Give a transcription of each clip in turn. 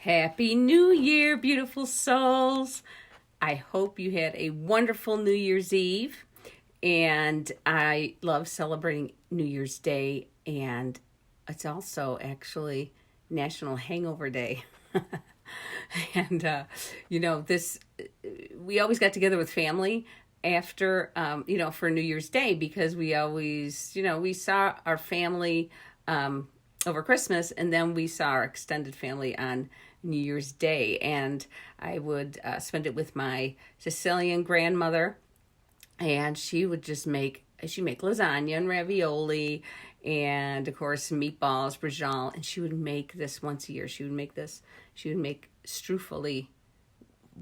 Happy New Year, beautiful souls. I hope you had a wonderful New Year's Eve. And I love celebrating New Year's Day. And it's also actually National Hangover Day. and, this, we always got together with family after, for New Year's Day because we always, we saw our family over Christmas, and then we saw our extended family on New Year's Day, and I would spend it with my Sicilian grandmother, and she'd make lasagna and ravioli, and of course meatballs, brajol, and she would make this once a year. She would make strufoli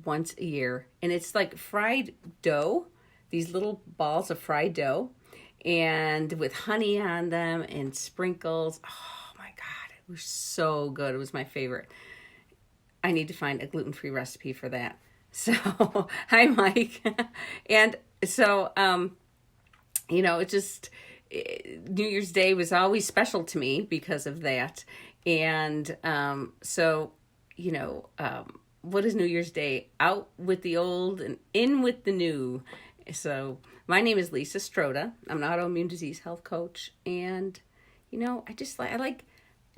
once a year, and it's like fried dough, these little balls of fried dough, and with honey on them and sprinkles. Oh my God, it was so good. It was my favorite. I need to find a gluten-free recipe for that. So, hi, Mike. And so, it just, New Year's Day was always special to me because of that. And what is New Year's Day? Out with the old and in with the new. So, my name is Lisa Stroda. I'm an autoimmune disease health coach. And, I like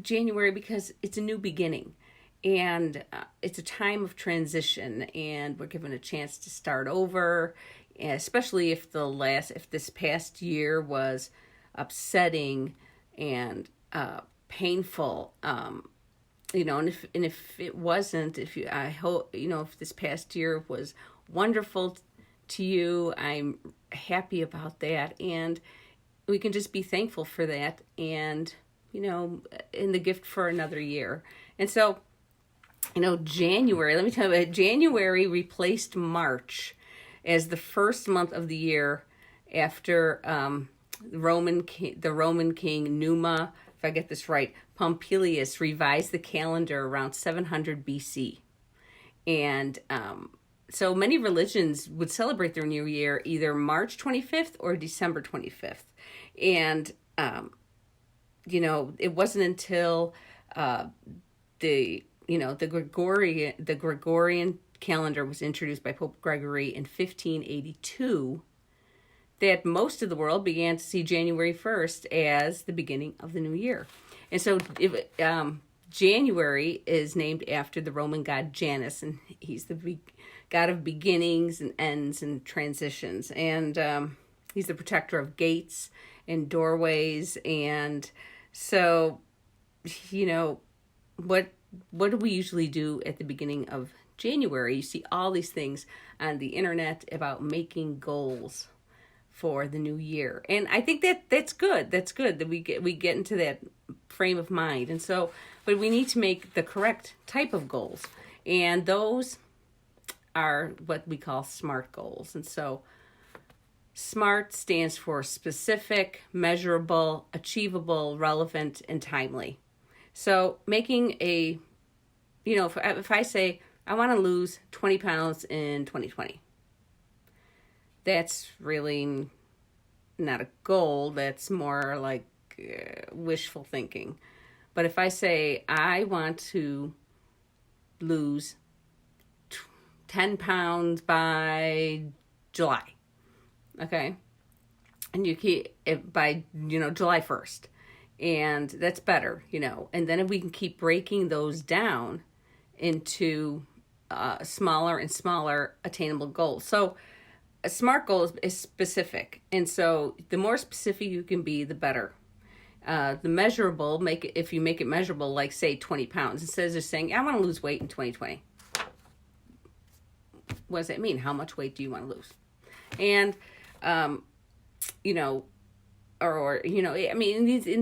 January because it's a new beginning. And it's a time of transition, and we're given a chance to start over, especially if this past year was upsetting and painful, and if it wasn't, I hope, if this past year was wonderful to you, I'm happy about that, and we can just be thankful for that, and in the gift for another year. And so, January, let me tell you, January replaced March as the first month of the year after the Roman king Numa, if I get this right, Pompilius revised the calendar around 700 BC. And so many religions would celebrate their new year either March 25th or December 25th. And, it wasn't until the Gregorian calendar was introduced by Pope Gregory in 1582 that most of the world began to see January 1st as the beginning of the new year. And so January is named after the Roman god Janus, and he's the god of beginnings and ends and transitions. And he's the protector of gates and doorways. And so, what do we usually do at the beginning of January? You see all these things on the internet about making goals for the new year. And I think that's good. That's good that we get into that frame of mind. And so, but we need to make the correct type of goals. And those are what we call SMART goals. And so SMART stands for specific, measurable, achievable, relevant, and timely. So making if I say I want to lose 20 pounds in 2020, that's really not a goal. That's more like wishful thinking. But if I say I want to lose 10 pounds by July, okay, and you keep it by July 1st. And that's better, and then if we can keep breaking those down into smaller and smaller attainable goals. So a SMART goal is specific. And so the more specific you can be, the better. The measurable, if you make it measurable, like say 20 pounds, instead of just saying, I want to lose weight in 2020. What does that mean? How much weight do you want to lose? And,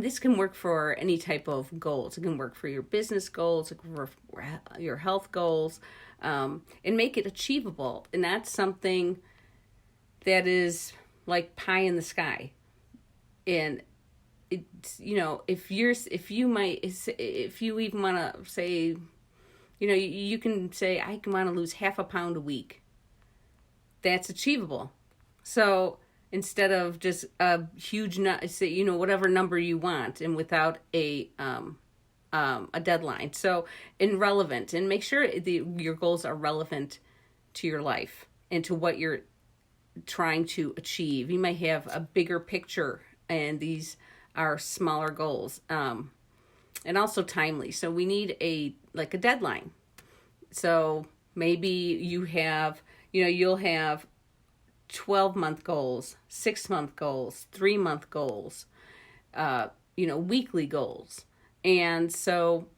this can work for any type of goals. It can work for your business goals, it can work for your health goals, and make it achievable. And that's something that is like pie in the sky. And it's, if you even want to say, you can say, I want to lose half a pound a week. That's achievable. So instead of just a huge, whatever number you want, and without a a deadline. So, and relevant, and make sure your goals are relevant to your life and to what you're trying to achieve. You might have a bigger picture, and these are smaller goals, and also timely. So we need a deadline. So maybe you'll have 12-month goals, 6-month goals, 3-month goals, weekly goals. And so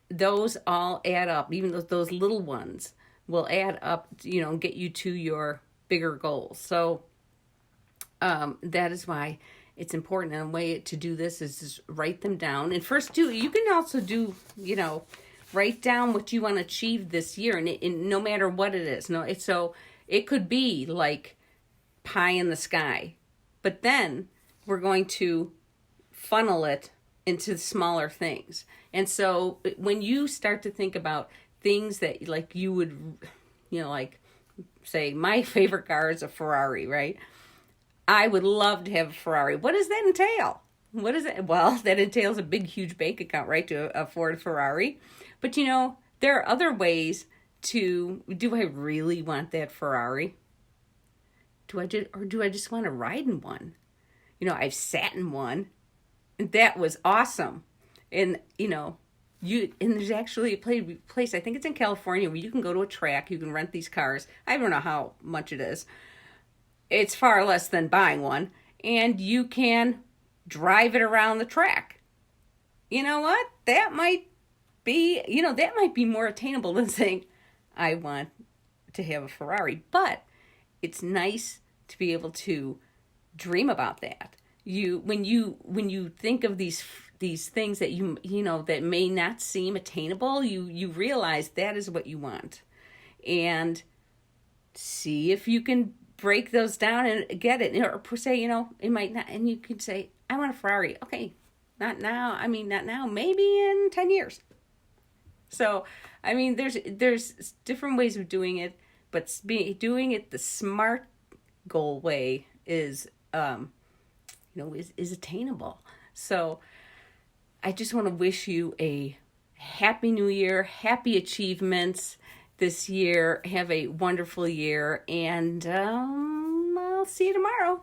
those all add up. Even those little ones will add up, get you to your bigger goals. So that is why it's important. And a way to do this is just write them down. And first, you can also do, write down what you want to achieve this year, and no matter what it is. So it could be like pie in the sky, but then we're going to funnel it into smaller things. And so when you start to think about things that like you would, like say my favorite car is a Ferrari, right? I would love to have a Ferrari. What does that entail? What is it? Well, that entails a big, huge bank account, right, to afford a Ferrari. But there are other ways do I really want that Ferrari? Do I just want to ride in one? I've sat in one, and that was awesome. And and there's actually a place, I think it's in California, where you can go to a track, you can rent these cars. I don't know how much it is. It's far less than buying one, and you can drive it around the track. You know what? That might be more attainable than saying, I want to have a Ferrari. But it's nice to be able to dream about that. When you think of these things that that may not seem attainable, you realize that is what you want. And see if you can break those down and get it. Or per se, it might not, and you can say, I want a Ferrari. Okay, not now. Not now, maybe in 10 years. So, there's different ways of doing it, but doing it the SMART goal way is attainable. So I just want to wish you a happy new year, happy achievements this year. Have a wonderful year, and I'll see you tomorrow.